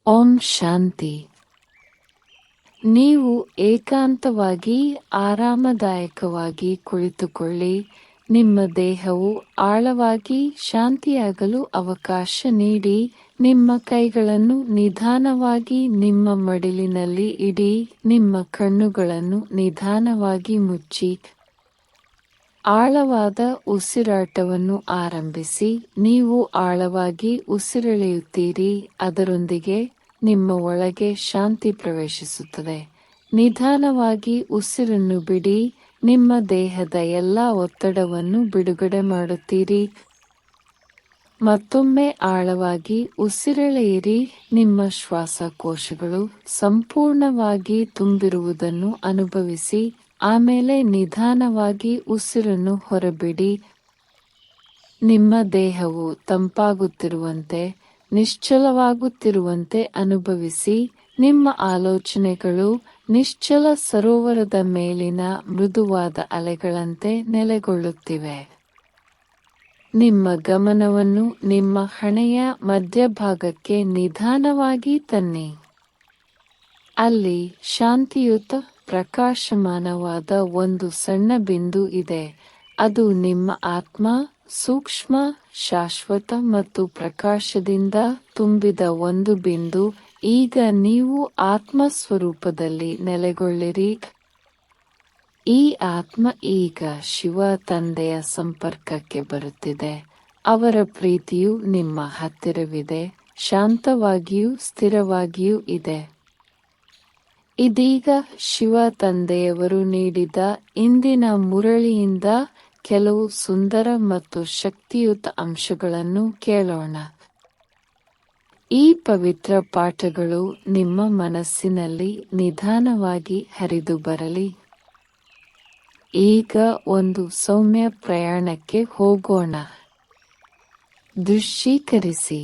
ಓಂ ಶಾಂತಿ. ನೀವು ಏಕಾಂತವಾಗಿ ಆರಾಮದಾಯಕವಾಗಿ ಕುಳಿತುಕೊಳ್ಳಿ. ನಿಮ್ಮ ದೇಹವು ಆಳವಾಗಿ ಶಾಂತಿಯಾಗಲು ಅವಕಾಶ ನೀಡಿ. ನಿಮ್ಮ ಕೈಗಳನ್ನು ನಿಧಾನವಾಗಿ ನಿಮ್ಮ ಮಡಿಲಿನಲ್ಲಿ ಇಡಿ. ನಿಮ್ಮ ಕಣ್ಣುಗಳನ್ನು ನಿಧಾನವಾಗಿ ಮುಚ್ಚಿ ಆಳವಾದ ಉಸಿರಾಟವನ್ನು ಆರಂಭಿಸಿ. ನೀವು ಆಳವಾಗಿ ಉಸಿರೆಳೆಯುತ್ತೀರಿ, ಅದರೊಂದಿಗೆ ನಿಮ್ಮ ಒಳಗೆ ಶಾಂತಿ ಪ್ರವೇಶಿಸುತ್ತದೆ. ನಿಧಾನವಾಗಿ ಉಸಿರನ್ನು ಬಿಡಿ. ನಿಮ್ಮ ದೇಹದ ಎಲ್ಲ ಒತ್ತಡವನ್ನು ಬಿಡುಗಡೆ ಮಾಡುತ್ತೀರಿ. ಮತ್ತೊಮ್ಮೆ ಆಳವಾಗಿ ಉಸಿರೆಳೆಯಿರಿ. ನಿಮ್ಮ ಶ್ವಾಸಕೋಶಗಳು ಸಂಪೂರ್ಣವಾಗಿ ತುಂಬಿರುವುದನ್ನು ಅನುಭವಿಸಿ. ಆಮೇಲೆ ನಿಧಾನವಾಗಿ ಉಸಿರನ್ನು ಹೊರಬಿಡಿ. ನಿಮ್ಮ ದೇಹವು ತಂಪಾಗುತ್ತಿರುವಂತೆ, ನಿಶ್ಚಲವಾಗುತ್ತಿರುವಂತೆ ಅನುಭವಿಸಿ. ನಿಮ್ಮ ಆಲೋಚನೆಗಳು ನಿಶ್ಚಲ ಸರೋವರದ ಮೇಲಿನ ಮೃದುವಾದ ಅಲೆಗಳಂತೆ ನೆಲೆಗೊಳ್ಳುತ್ತಿವೆ. ನಿಮ್ಮ ಗಮನವನ್ನು ನಿಮ್ಮ ಹಣೆಯ ಮಧ್ಯಭಾಗಕ್ಕೆ ನಿಧಾನವಾಗಿ ತನ್ನಿ. ಅಲ್ಲಿ ಶಾಂತಿಯುತ ಪ್ರಕಾಶಮಾನವಾದ ಒಂದು ಸಣ್ಣ ಬಿಂದು ಇದೆ. ಅದು ನಿಮ್ಮ ಆತ್ಮ, ಸೂಕ್ಷ್ಮ, ಶಾಶ್ವತ ಮತ್ತು ಪ್ರಕಾಶದಿಂದ ತುಂಬಿದ ಒಂದು ಬಿಂದು. ಈಗ ನೀವು ಆತ್ಮ ಸ್ವರೂಪದಲ್ಲಿ ನೆಲೆಗೊಳ್ಳಿರಿ. ಈ ಆತ್ಮ ಈಗ ಶಿವ ತಂದೆಯ ಸಂಪರ್ಕಕ್ಕೆ ಬರುತ್ತಿದೆ. ಅವರ ಪ್ರೀತಿಯು ನಿಮ್ಮ ಹತ್ತಿರವಿದೆ, ಶಾಂತವಾಗಿಯೂ ಸ್ಥಿರವಾಗಿಯೂ ಇದೆ. ಇದೀಗ ಶಿವ ತಂದೆಯವರು ನೀಡಿದ ಇಂದಿನ ಮುರಳಿಯಿಂದ ಕೆಲವು ಸುಂದರ ಮತ್ತು ಶಕ್ತಿಯುತ ಅಂಶಗಳನ್ನು ಕೇಳೋಣ. ಈ ಪವಿತ್ರ ಪಾಠಗಳು ನಿಮ್ಮ ಮನಸ್ಸಿನಲ್ಲಿ ನಿಧಾನವಾಗಿ ಹರಿದು ಬರಲಿ. ಈಗ ಒಂದು ಸೌಮ್ಯ ಪ್ರಯಾಣಕ್ಕೆ ಹೋಗೋಣ. ದೃಶ್ಯೀಕರಿಸಿ.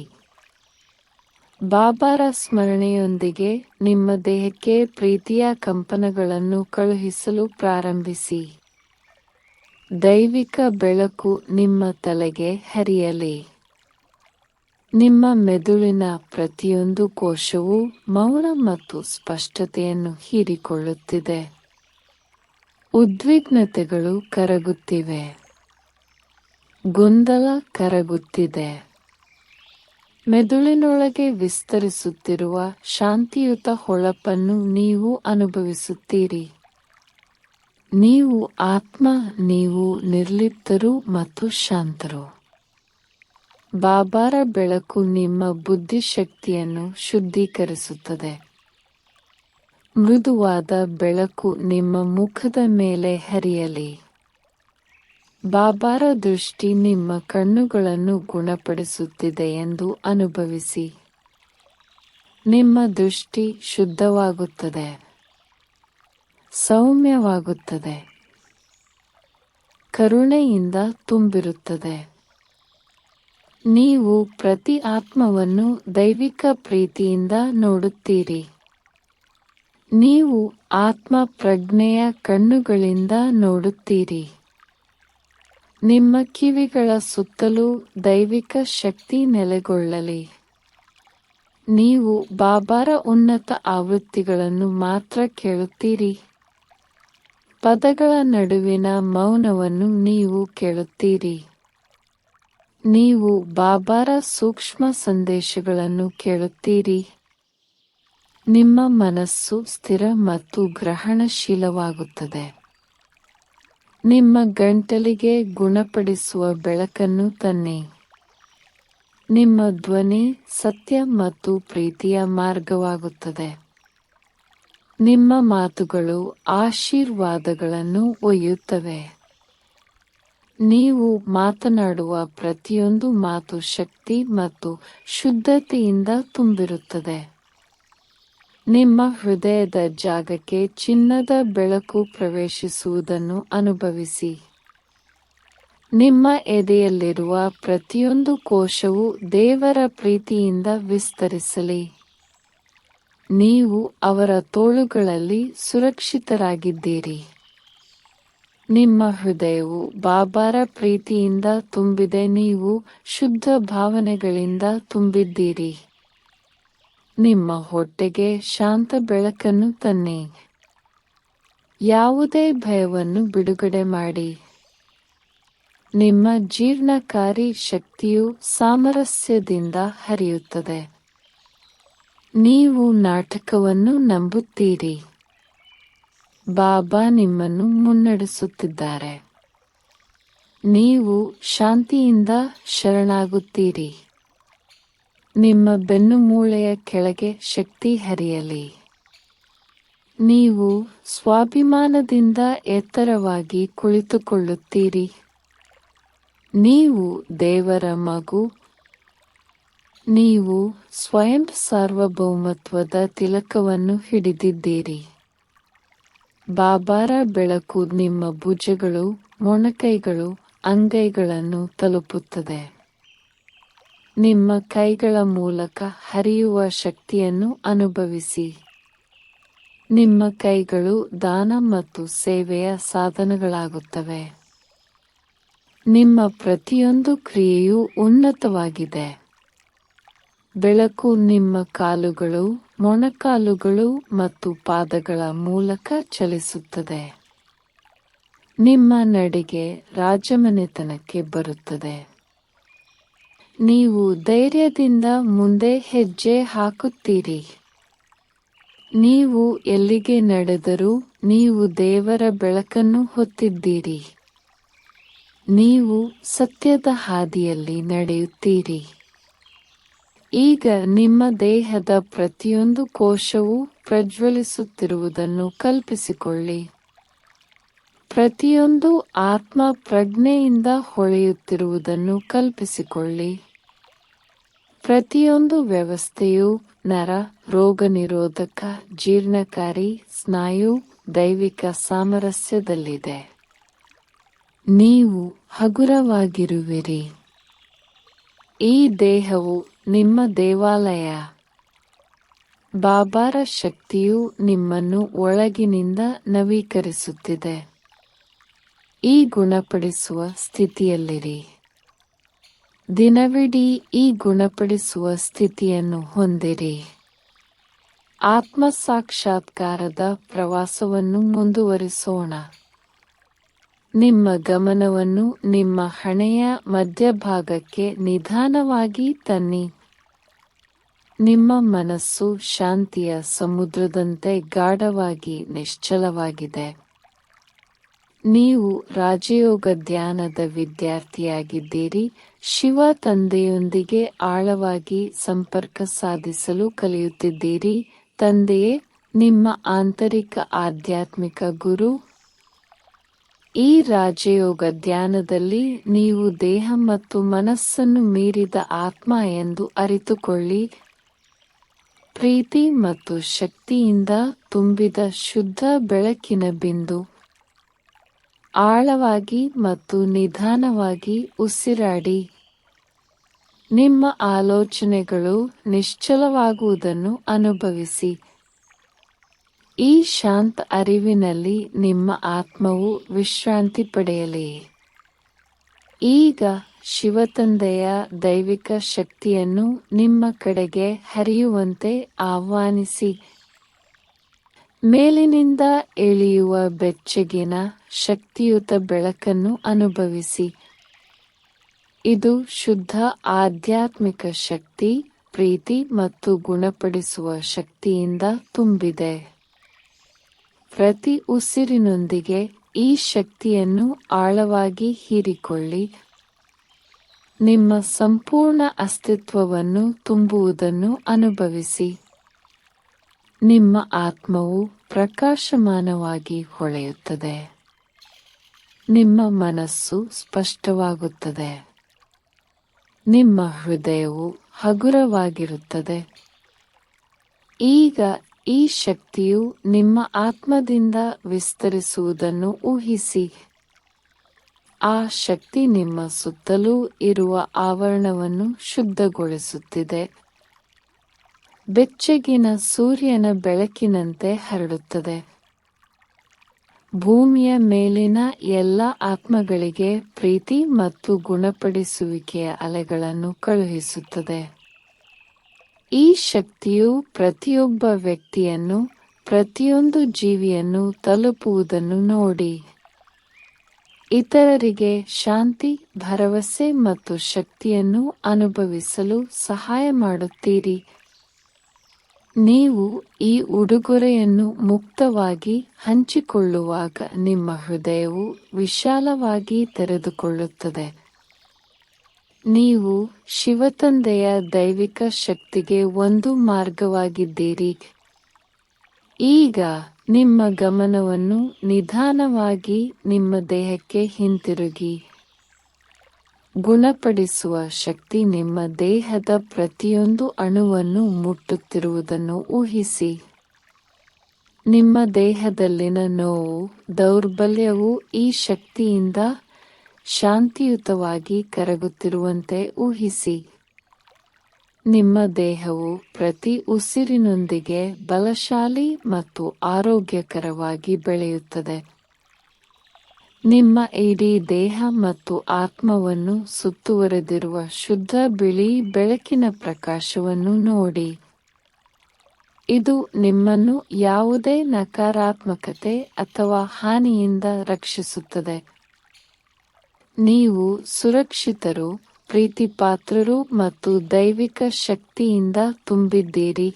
ಬಾಬಾರ ಸ್ಮರಣೆಯೊಂದಿಗೆ ನಿಮ್ಮ ದೇಹಕ್ಕೆ ಪ್ರೀತಿಯ ಕಂಪನಗಳನ್ನು ಕಳುಹಿಸಲು ಪ್ರಾರಂಭಿಸಿ. ದೈವಿಕ ಬೆಳಕು ನಿಮ್ಮ ತಲೆಗೆ ಹರಿಯಲಿ. ನಿಮ್ಮ ಮೆದುಳಿನ ಪ್ರತಿಯೊಂದು ಕೋಶವೂ ಮೌನ ಮತ್ತು ಸ್ಪಷ್ಟತೆಯನ್ನು ಹೀರಿಕೊಳ್ಳುತ್ತಿದೆ. ಉದ್ವಿಗ್ನತೆಗಳು ಕರಗುತ್ತಿವೆ. ಗೊಂದಲ ಕರಗುತ್ತಿದೆ. ಮೆದುಳಿನೊಳಗೆ ವಿಸ್ತರಿಸುತ್ತಿರುವ ಶಾಂತಿಯುತ ಹೊಳಪನ್ನು ನೀವು ಅನುಭವಿಸುತ್ತೀರಿ. ನೀವು ಆತ್ಮ, ನೀವು ನಿರ್ಲಿಪ್ತರು ಮತ್ತು ಶಾಂತರು. ಬಾಬಾರ ಬೆಳಕು ನಿಮ್ಮ ಬುದ್ಧಿಶಕ್ತಿಯನ್ನು ಶುದ್ಧೀಕರಿಸುತ್ತದೆ. ಮೃದುವಾದ ಬೆಳಕು ನಿಮ್ಮ ಮುಖದ ಮೇಲೆ ಹರಿಯಲಿ. ಬಾಬಾರ ದೃಷ್ಟಿ ನಿಮ್ಮ ಕಣ್ಣುಗಳನ್ನು ಗುಣಪಡಿಸುತ್ತಿದೆ ಎಂದು ಅನುಭವಿಸಿ. ನಿಮ್ಮ ದೃಷ್ಟಿ ಶುದ್ಧವಾಗುತ್ತದೆ, ಸೌಮ್ಯವಾಗುತ್ತದೆ, ಕರುಣೆಯಿಂದ ತುಂಬಿರುತ್ತದೆ. ನೀವು ಪ್ರತಿ ಆತ್ಮವನ್ನು ದೈವಿಕ ಪ್ರೀತಿಯಿಂದ ನೋಡುತ್ತೀರಿ. ನೀವು ಆತ್ಮ ಪ್ರಜ್ಞೆಯ ಕಣ್ಣುಗಳಿಂದ ನೋಡುತ್ತೀರಿ. ನಿಮ್ಮ ಕಿವಿಗಳ ಸುತ್ತಲೂ ದೈವಿಕ ಶಕ್ತಿ ನೆಲೆಗೊಳ್ಳಲಿ. ನೀವು ಬಾಬಾರ ಉನ್ನತ ಆವೃತ್ತಿಗಳನ್ನು ಮಾತ್ರ ಕೇಳುತ್ತೀರಿ. ಪದಗಳ ನಡುವಿನ ಮೌನವನ್ನು ನೀವು ಕೇಳುತ್ತೀರಿ. ನೀವು ಬಾಬಾರ ಸೂಕ್ಷ್ಮ ಸಂದೇಶಗಳನ್ನು ಕೇಳುತ್ತೀರಿ. ನಿಮ್ಮ ಮನಸ್ಸು ಸ್ಥಿರ ಮತ್ತು ಗ್ರಹಣಶೀಲವಾಗುತ್ತದೆ. ನಿಮ್ಮ ಗಂಟಲಿಗೆ ಗುಣಪಡಿಸುವ ಬೆಳಕನ್ನು ತನ್ನಿ. ನಿಮ್ಮ ಧ್ವನಿ ಸತ್ಯ ಮತ್ತು ಪ್ರೀತಿಯ ಮಾರ್ಗವಾಗುತ್ತದೆ. ನಿಮ್ಮ ಮಾತುಗಳು ಆಶೀರ್ವಾದಗಳನ್ನು ಒಯ್ಯುತ್ತವೆ. ನೀವು ಮಾತನಾಡುವ ಪ್ರತಿಯೊಂದು ಮಾತು ಶಕ್ತಿ ಮತ್ತು ಶುದ್ಧತೆಯಿಂದ ತುಂಬಿರುತ್ತದೆ. ನಿಮ್ಮ ಹೃದಯದ ಜಾಗಕ್ಕೆ ಚಿನ್ನದ ಬೆಳಕು ಪ್ರವೇಶಿಸುವುದನ್ನು ಅನುಭವಿಸಿ. ನಿಮ್ಮ ಎದೆಯಲ್ಲಿರುವ ಪ್ರತಿಯೊಂದು ಕೋಶವು ದೇವರ ಪ್ರೀತಿಯಿಂದ ವಿಸ್ತರಿಸಲಿ. ನೀವು ಅವರ ತೋಳುಗಳಲ್ಲಿ ಸುರಕ್ಷಿತರಾಗಿದ್ದೀರಿ. ನಿಮ್ಮ ಹೃದಯವು ಬಾಬಾರ ಪ್ರೀತಿಯಿಂದ ತುಂಬಿದೆ. ನೀವು ಶುದ್ಧ ಭಾವನೆಗಳಿಂದ ತುಂಬಿದ್ದೀರಿ. ನಿಮ್ಮ ಹೊಟ್ಟೆಗೆ ಶಾಂತ ಬೆಳಕನ್ನು ತನ್ನಿ. ಯಾವುದೇ ಭಯವನ್ನು ಬಿಡುಗಡೆ ಮಾಡಿ. ನಿಮ್ಮ ಜೀರ್ಣಕಾರಿ ಶಕ್ತಿಯು ಸಾಮರಸ್ಯದಿಂದ ಹರಿಯುತ್ತದೆ. ನೀವು ನಾಟಕವನ್ನು ನಂಬುತ್ತೀರಿ. ಬಾಬಾ ನಿಮ್ಮನ್ನು ಮುನ್ನಡೆಸುತ್ತಿದ್ದಾರೆ. ನೀವು ಶಾಂತಿಯಿಂದ ಶರಣಾಗುತ್ತೀರಿ. ನಿಮ್ಮ ಬೆನ್ನುಮೂಳೆಯ ಕೆಳಗೆ ಶಕ್ತಿ ಹರಿಯಲಿ. ನೀವು ಸ್ವಾಭಿಮಾನದಿಂದ ಎತ್ತರವಾಗಿ ಕುಳಿತುಕೊಳ್ಳುತ್ತೀರಿ. ನೀವು ದೇವರ ಮಗು. ನೀವು ಸ್ವಯಂ ಸಾರ್ವಭೌಮತ್ವದ ತಿಲಕವನ್ನು ಹಿಡಿದಿದ್ದೀರಿ. ಬಾಬಾರ ಬೆಳಕು ನಿಮ್ಮ ಭುಜಗಳು, ಮೊಣಕೈಗಳು, ಅಂಗೈಗಳನ್ನು ತಲುಪುತ್ತದೆ. ನಿಮ್ಮ ಕೈಗಳ ಮೂಲಕ ಹರಿಯುವ ಶಕ್ತಿಯನ್ನು ಅನುಭವಿಸಿ. ನಿಮ್ಮ ಕೈಗಳು ದಾನ ಮತ್ತು ಸೇವೆಯ ಸಾಧನಗಳಾಗುತ್ತವೆ. ನಿಮ್ಮ ಪ್ರತಿಯೊಂದು ಕ್ರಿಯೆಯೂ ಉನ್ನತವಾಗಿದೆ. ಬೆಳಕು ನಿಮ್ಮ ಕಾಲುಗಳು, ಮೊಣಕಾಲುಗಳು ಮತ್ತು ಪಾದಗಳ ಮೂಲಕ ಚಲಿಸುತ್ತದೆ. ನಿಮ್ಮ ನಡೆಗೆ ರಾಜಮನೆತನಕ್ಕೆ ಬರುತ್ತದೆ. ನೀವು ಧೈರ್ಯದಿಂದ ಮುಂದೆ ಹೆಜ್ಜೆ ಹಾಕುತ್ತೀರಿ. ನೀವು ಎಲ್ಲಿಗೆ ನಡೆದರೂ ನೀವು ದೇವರ ಬೆಳಕನ್ನು ಹೊತ್ತಿದ್ದೀರಿ. ನೀವು ಸತ್ಯದ ಹಾದಿಯಲ್ಲಿ ನಡೆಯುತ್ತೀರಿ. ಈಗ ನಿಮ್ಮ ದೇಹದ ಪ್ರತಿಯೊಂದು ಕೋಶವೂ ಪ್ರಜ್ವಲಿಸುತ್ತಿರುವುದನ್ನು ಕಲ್ಪಿಸಿಕೊಳ್ಳಿ. ಪ್ರತಿಯೊಂದು ಆತ್ಮ ಪ್ರಜ್ಞೆಯಿಂದ ಹೊಳೆಯುತ್ತಿರುವುದನ್ನು ಕಲ್ಪಿಸಿಕೊಳ್ಳಿ. ಪ್ರತಿಯೊಂದು ವ್ಯವಸ್ಥೆಯು ನರ, ರೋಗನಿರೋಧಕ, ಜೀರ್ಣಕಾರಿ, ಸ್ನಾಯು, ದೈವಿಕ ಸಾಮರಸ್ಯದಲ್ಲಿದೆ. ನೀವು ಹಗುರವಾಗಿರುವಿರಿ. ಈ ದೇಹವು ನಿಮ್ಮ ದೇವಾಲಯ. ಬಾಬಾರ ಶಕ್ತಿಯು ನಿಮ್ಮನ್ನು ಒಳಗಿನಿಂದ ನವೀಕರಿಸುತ್ತಿದೆ. ಈ ಗುಣಪಡಿಸುವ ಸ್ಥಿತಿಯಲ್ಲಿರಿ. ದಿನವಿಡೀ ಈ ಗುಣಪಡಿಸುವ ಸ್ಥಿತಿಯನ್ನು ಹೊಂದಿರಿ. ಆತ್ಮ ಸಾಕ್ಷಾತ್ಕಾರದ ಪ್ರವಾಸವನ್ನು ಮುಂದುವರಿಸೋಣ. ನಿಮ್ಮ ಗಮನವನ್ನು ನಿಮ್ಮ ಹಣೆಯ ಮಧ್ಯಭಾಗಕ್ಕೆ ನಿಧಾನವಾಗಿ ತನ್ನಿ. ನಿಮ್ಮ ಮನಸ್ಸು ಶಾಂತಿಯ ಸಮುದ್ರದಂತೆ ಗಾಢವಾಗಿ ನಿಶ್ಚಲವಾಗಿದೆ. ನೀವು ರಾಜಯೋಗ ಧ್ಯಾನದ ವಿದ್ಯಾರ್ಥಿಯಾಗಿದ್ದೀರಿ. ಶಿವ ತಂದೆಯೊಂದಿಗೆ ಆಳವಾಗಿ ಸಂಪರ್ಕ ಸಾಧಿಸಲು ಕಲಿಯುತ್ತಿದ್ದೀರಿ. ತಂದೆಯೇ ನಿಮ್ಮ ಆಂತರಿಕ ಆಧ್ಯಾತ್ಮಿಕ ಗುರು. ಈ ರಾಜಯೋಗ ಧ್ಯಾನದಲ್ಲಿ ನೀವು ದೇಹ ಮತ್ತು ಮನಸ್ಸನ್ನು ಮೀರಿದ ಆತ್ಮ ಎಂದು ಅರಿತುಕೊಳ್ಳಿ. ಪ್ರೀತಿ ಮತ್ತು ಶಕ್ತಿಯಿಂದ ತುಂಬಿದ ಶುದ್ಧ ಬೆಳಕಿನ ಬಿಂದು. ಆಳವಾಗಿ ಮತ್ತು ನಿಧಾನವಾಗಿ ಉಸಿರಾಡಿ. ನಿಮ್ಮ ಆಲೋಚನೆಗಳು ನಿಶ್ಚಲವಾಗುವುದನ್ನು ಅನುಭವಿಸಿ. ಈ ಶಾಂತ ಅರಿವಿನಲ್ಲಿ ನಿಮ್ಮ ಆತ್ಮವು ವಿಶ್ರಾಂತಿ ಪಡೆಯಲಿ. ಈಗ ಶಿವತಂದೆಯ ದೈವಿಕ ಶಕ್ತಿಯನ್ನು ನಿಮ್ಮ ಕಡೆಗೆ ಹರಿಯುವಂತೆ ಆಹ್ವಾನಿಸಿ. ಮೇಲಿನಿಂದ ಇಳಿಯುವ ಬೆಚ್ಚಗಿನ ಶಕ್ತಿಯುತ ಬೆಳಕನ್ನು ಅನುಭವಿಸಿ. ಇದು ಶುದ್ಧ ಆಧ್ಯಾತ್ಮಿಕ ಶಕ್ತಿ, ಪ್ರೀತಿ ಮತ್ತು ಗುಣಪಡಿಸುವ ಶಕ್ತಿಯಿಂದ ತುಂಬಿದೆ. ಪ್ರತಿ ಉಸಿರಿನೊಂದಿಗೆ ಈ ಶಕ್ತಿಯನ್ನು ಆಳವಾಗಿ ಹೀರಿಕೊಳ್ಳಿ. ನಿಮ್ಮ ಸಂಪೂರ್ಣ ಅಸ್ತಿತ್ವವನ್ನು ತುಂಬುವುದನ್ನು ಅನುಭವಿಸಿ. ನಿಮ್ಮ ಆತ್ಮವು ಪ್ರಕಾಶಮಾನವಾಗಿ ಹೊಳೆಯುತ್ತದೆ. ನಿಮ್ಮ ಮನಸ್ಸು ಸ್ಪಷ್ಟವಾಗುತ್ತದೆ. ನಿಮ್ಮ ಹೃದಯವು ಹಗುರವಾಗಿರುತ್ತದೆ. ಈಗ ಈ ಶಕ್ತಿಯು ನಿಮ್ಮ ಆತ್ಮದಿಂದ ವಿಸ್ತರಿಸುವುದನ್ನು ಊಹಿಸಿ. ಆ ಶಕ್ತಿ ನಿಮ್ಮ ಸುತ್ತಲೂ ಇರುವ ಆವರಣವನ್ನು ಶುದ್ಧಗೊಳಿಸುತ್ತಿದೆ. ಬೆಚ್ಚಗಿನ ಸೂರ್ಯನ ಬೆಳಕಿನಂತೆ ಹರಡುತ್ತದೆ. ಭೂಮಿಯ ಮೇಲಿನ ಎಲ್ಲ ಆತ್ಮಗಳಿಗೆ ಪ್ರೀತಿ ಮತ್ತು ಗುಣಪಡಿಸುವಿಕೆಯ ಅಲೆಗಳನ್ನು ಕಳುಹಿಸುತ್ತದೆ. ಈ ಶಕ್ತಿಯು ಪ್ರತಿಯೊಬ್ಬ ವ್ಯಕ್ತಿಯನ್ನು, ಪ್ರತಿಯೊಂದು ಜೀವಿಯನ್ನು ತಲುಪುವುದನ್ನು ನೋಡಿ. ಇತರರಿಗೆ ಶಾಂತಿ, ಭರವಸೆ ಮತ್ತು ಶಕ್ತಿಯನ್ನು ಅನುಭವಿಸಲು ಸಹಾಯ ಮಾಡುತ್ತೀರಿ. ನೀವು ಈ ಉಡುಗೊರೆಯನ್ನು ಮುಕ್ತವಾಗಿ ಹಂಚಿಕೊಳ್ಳುವಾಗ ನಿಮ್ಮ ಹೃದಯವು ವಿಶಾಲವಾಗಿ ತೆರೆದುಕೊಳ್ಳುತ್ತದೆ. ನೀವು ಶಿವತಂದೆಯ ದೈವಿಕ ಶಕ್ತಿಗೆ ಒಂದು ಮಾರ್ಗವಾಗಿದ್ದೀರಿ. ಈಗ ನಿಮ್ಮ ಗಮನವನ್ನು ನಿಧಾನವಾಗಿ ನಿಮ್ಮ ದೇಹಕ್ಕೆ ಹಿಂತಿರುಗಿ. ಗುಣಪಡಿಸುವ ಶಕ್ತಿ ನಿಮ್ಮ ದೇಹದ ಪ್ರತಿಯೊಂದು ಅಣುವನ್ನು ಮುಟ್ಟುತ್ತಿರುವುದನ್ನು ಊಹಿಸಿ. ನಿಮ್ಮ ದೇಹದಲ್ಲಿನ ನೋವು, ದೌರ್ಬಲ್ಯವು ಈ ಶಕ್ತಿಯಿಂದ ಶಾಂತಿಯುತವಾಗಿ ಕರಗುತ್ತಿರುವಂತೆ ಊಹಿಸಿ. ನಿಮ್ಮ ದೇಹವು ಪ್ರತಿ ಉಸಿರಿನೊಂದಿಗೆ ಬಲಶಾಲಿ ಮತ್ತು ಆರೋಗ್ಯಕರವಾಗಿ ಬೆಳೆಯುತ್ತದೆ. ನಿಮ್ಮ ಇಡೀ ದೇಹ ಮತ್ತು ಆತ್ಮವನ್ನು ಸುತ್ತುವರೆದಿರುವ ಶುದ್ಧ ಬಿಳಿ ಬೆಳಕಿನ ಪ್ರಕಾಶವನ್ನು ನೋಡಿ. ಇದು ನಿಮ್ಮನ್ನು ಯಾವುದೇ ನಕಾರಾತ್ಮಕತೆ ಅಥವಾ ಹಾನಿಯಿಂದ ರಕ್ಷಿಸುತ್ತದೆ. ನೀವು ಸುರಕ್ಷಿತರು, ಪ್ರೀತಿಪಾತ್ರರು ಮತ್ತು ದೈವಿಕ ಶಕ್ತಿಯಿಂದ ತುಂಬಿದ್ದೀರಿ.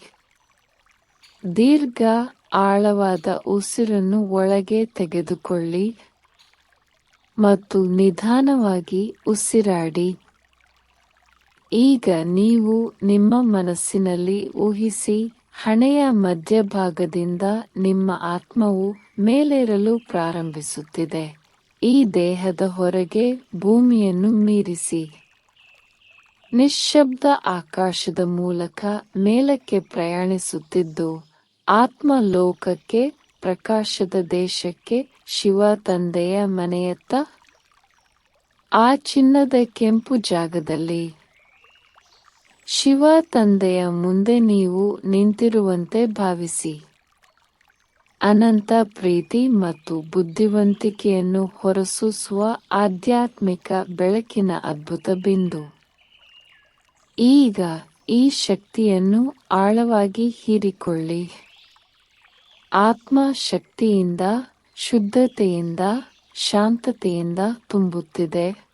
ದೀರ್ಘ, ಆಳವಾದ ಉಸಿರನ್ನು ಒಳಗೆ ತೆಗೆದುಕೊಳ್ಳಿ ಮತ್ತು ನಿಧಾನವಾಗಿ ಉಸಿರಾಡಿ. ಈಗ ನೀವು ನಿಮ್ಮ ಮನಸ್ಸಿನಲ್ಲಿ ಊಹಿಸಿ, ಹಣೆಯ ಮಧ್ಯಭಾಗದಿಂದ ನಿಮ್ಮ ಆತ್ಮವು ಮೇಲೇರಲು ಪ್ರಾರಂಭಿಸುತ್ತಿದೆ. ಈ ದೇಹದ ಹೊರಗೆ ಭೂಮಿಯನ್ನು ಮೀರಿಸಿ. ನಿಶ್ಶಬ್ದ ಆಕಾಶದ ಮೂಲಕ ಮೇಲಕ್ಕೆ ಪ್ರಯಾಣಿಸುತ್ತಿದ್ದು, ಆತ್ಮ ಲೋಕಕ್ಕೆ, ಪ್ರಕಾಶದ ದೇಶಕ್ಕೆ, ಶಿವ ತಂದೆಯ ಮನೆಯತ್ತ. ಆ ಚಿನ್ನದ ಕೆಂಪು ಜಾಗದಲ್ಲಿ ಶಿವ ತಂದೆಯ ಮುಂದೆ ನೀವು ನಿಂತಿರುವಂತೆ ಭಾವಿಸಿ. ಅನಂತ ಪ್ರೀತಿ ಮತ್ತು ಬುದ್ಧಿವಂತಿಕೆಯನ್ನು ಹೊರಸೂಸುವ ಆಧ್ಯಾತ್ಮಿಕ ಬೆಳಕಿನ ಅದ್ಭುತ ಬಿಂದು. ಈಗ ಈ ಶಕ್ತಿಯನ್ನು ಆಳವಾಗಿ ಹೀರಿಕೊಳ್ಳಿ. ಆತ್ಮ ಶಕ್ತಿಯಿಂದ, ಶುದ್ಧತೆಯಿಂದ, ಶಾಂತತೆಯಿಂದ ತುಂಬುತ್ತಿದೆ.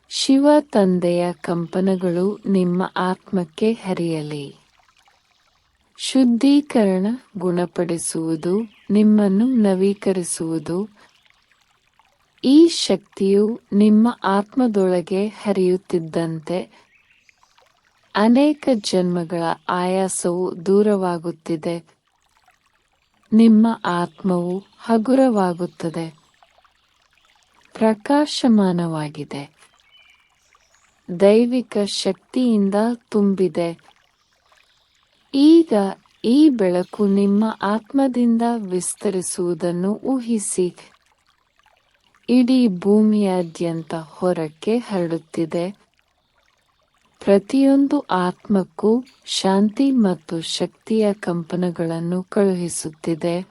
ಶಿವ ತಂದೆಯ ಕಂಪನಗಳು ನಿಮ್ಮ ಆತ್ಮಕ್ಕೆ ಹರಿಯಲಿ. ಶುದ್ಧೀಕರಣ, ಗುಣಪಡಿಸುವುದು, ನಿಮ್ಮನ್ನು ನವೀಕರಿಸುವುದು. ಈ ಶಕ್ತಿಯು ನಿಮ್ಮ ಆತ್ಮದೊಳಗೆ ಹರಿಯುತ್ತಿದ್ದಂತೆ ಅನೇಕ ಜನ್ಮಗಳ ಆಯಾಸವು ದೂರವಾಗುತ್ತಿದೆ. ನಿಮ್ಮ ಆತ್ಮವು ಹಗುರವಾಗುತ್ತದೆ, ಪ್ರಕಾಶಮಾನವಾಗಿದೆ, ದೈವಿಕ ಶಕ್ತಿಯಿಂದ ತುಂಬಿದೆ. ಈಗ ಈ ಬೆಳಕು ನಿಮ್ಮ ಆತ್ಮದಿಂದ ವಿಸ್ತರಿಸುವುದನ್ನು ಊಹಿಸಿ. ಇಡೀ ಭೂಮಿಯಾದ್ಯಂತ ಹೊರಕ್ಕೆ ಹರಡುತ್ತಿದೆ. ಪ್ರತಿಯೊಂದು ಆತ್ಮಕ್ಕೂ ಶಾಂತಿ ಮತ್ತು ಶಕ್ತಿಯ ಕಂಪನಗಳನ್ನು ಕಳುಹಿಸುತ್ತಿದೆ.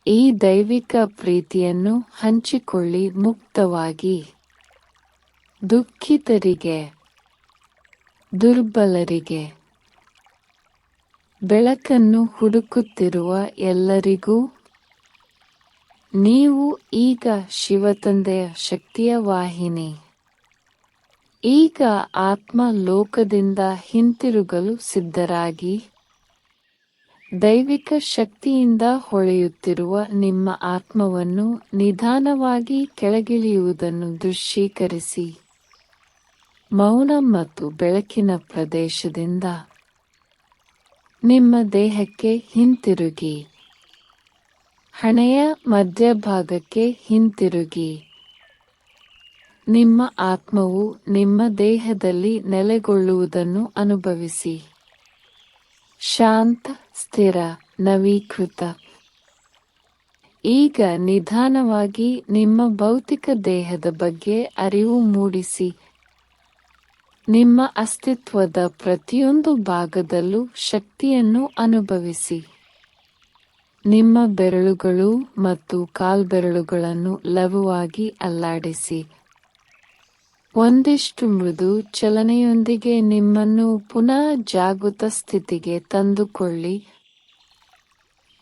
ಈ ದೈವಿಕ ಪ್ರೀತಿಯನ್ನು ಹಂಚಿಕೊಳ್ಳಿ ಮುಕ್ತವಾಗಿ. ದುಃಖಿತರಿಗೆ, ದುರ್ಬಲರಿಗೆ, ಬೆಳಕನ್ನು ಹುಡುಕುತ್ತಿರುವ ಎಲ್ಲರಿಗೂ. ನೀವು ಈಗ ಶಿವತಂದೆಯ ಶಕ್ತಿಯ ವಾಹಿನಿ. ಈಗ ಆತ್ಮ ಲೋಕದಿಂದ ಹಿಂತಿರುಗಲು ಸಿದ್ಧರಾಗಿ. ದೈವಿಕ ಶಕ್ತಿಯಿಂದ ಹೊಳೆಯುತ್ತಿರುವ ನಿಮ್ಮ ಆತ್ಮವನ್ನು ನಿಧಾನವಾಗಿ ಕೆಳಗಿಳಿಯುವುದನ್ನು ದೃಶ್ಯೀಕರಿಸಿ. ಮೌನ ಮತ್ತು ಬೆಳಕಿನ ಪ್ರದೇಶದಿಂದ ನಿಮ್ಮ ದೇಹಕ್ಕೆ ಹಿಂತಿರುಗಿ. ಹಣೆಯ ಮಧ್ಯಭಾಗಕ್ಕೆ ಹಿಂತಿರುಗಿ. ನಿಮ್ಮ ಆತ್ಮವು ನಿಮ್ಮ ದೇಹದಲ್ಲಿ ನೆಲೆಗೊಳ್ಳುವುದನ್ನು ಅನುಭವಿಸಿ. ಶಾಂತ, ಸ್ಥಿರ, ನವೀಕೃತ. ಈಗ ನಿಧಾನವಾಗಿ ನಿಮ್ಮ ಭೌತಿಕ ದೇಹದ ಬಗ್ಗೆ ಅರಿವು ಮೂಡಿಸಿ. ನಿಮ್ಮ ಅಸ್ತಿತ್ವದ ಪ್ರತಿಯೊಂದು ಭಾಗದಲ್ಲೂ ಶಕ್ತಿಯನ್ನು ಅನುಭವಿಸಿ. ನಿಮ್ಮ ಬೆರಳುಗಳು ಮತ್ತು ಕಾಲ್ಬೆರಳುಗಳನ್ನು ಲಘುವಾಗಿ ಅಲ್ಲಾಡಿಸಿ. ಒಂದಿಷ್ಟು ಮೃದು ಚಲನೆಯೊಂದಿಗೆ ನಿಮ್ಮನ್ನು ಪುನಃ ಜಾಗೃತ ಸ್ಥಿತಿಗೆ ತಂದುಕೊಳ್ಳಿ.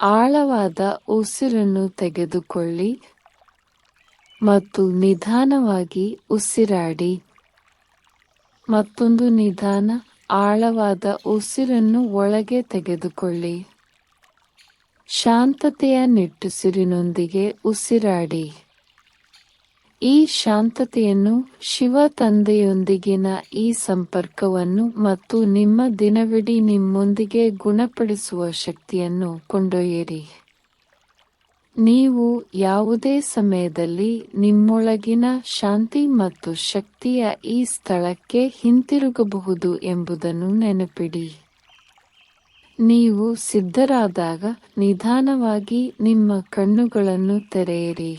ಆಳವಾದ ಉಸಿರನ್ನು ತೆಗೆದುಕೊಳ್ಳಿ ಮತ್ತು ನಿಧಾನವಾಗಿ ಉಸಿರಾಡಿ. ಮತ್ತೊಂದು ನಿಧಾನ ಆಳವಾದ ಉಸಿರನ್ನು ಒಳಗೆ ತೆಗೆದುಕೊಳ್ಳಿ. ಶಾಂತತೆಯ ನಿಟ್ಟುಸಿರಿನೊಂದಿಗೆ ಉಸಿರಾಡಿ. ಈ ಶಾಂತತೆಯನ್ನು ಶಿವ ತಂದೆಯೊಂದಿಗಿನ ಈ ಸಂಪರ್ಕವನ್ನು ಮತ್ತು ನಿಮ್ಮ ದಿನವಿಡೀ ನಿಮ್ಮೊಂದಿಗೆ ಗುಣಪಡಿಸುವ ಶಕ್ತಿಯನ್ನು ಕೊಂಡೊಯ್ಯಿರಿ. ನೀವು ಯಾವುದೇ ಸಮಯದಲ್ಲಿ ನಿಮ್ಮೊಳಗಿನ ಶಾಂತಿ ಮತ್ತು ಶಕ್ತಿಯ ಈ ಸ್ಥಳಕ್ಕೆ ಹಿಂತಿರುಗಬಹುದು ಎಂಬುದನ್ನು ನೆನಪಿಡಿ. ನೀವು ಸಿದ್ಧರಾದಾಗ ನಿಧಾನವಾಗಿ ನಿಮ್ಮ ಕಣ್ಣುಗಳನ್ನು ತೆರೆಯಿರಿ.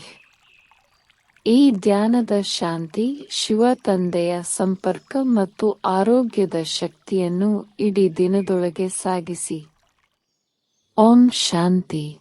ಈ ಧ್ಯಾನದ ಶಾಂತಿ, ಶಿವ ತಂದೆಯ ಸಂಪರ್ಕ ಮತ್ತು ಆರೋಗ್ಯದ ಶಕ್ತಿಯನ್ನು ಇಡೀ ದಿನದೊಳಗೆ ಸಾಗಿಸಿ. ಓಂ ಶಾಂತಿ.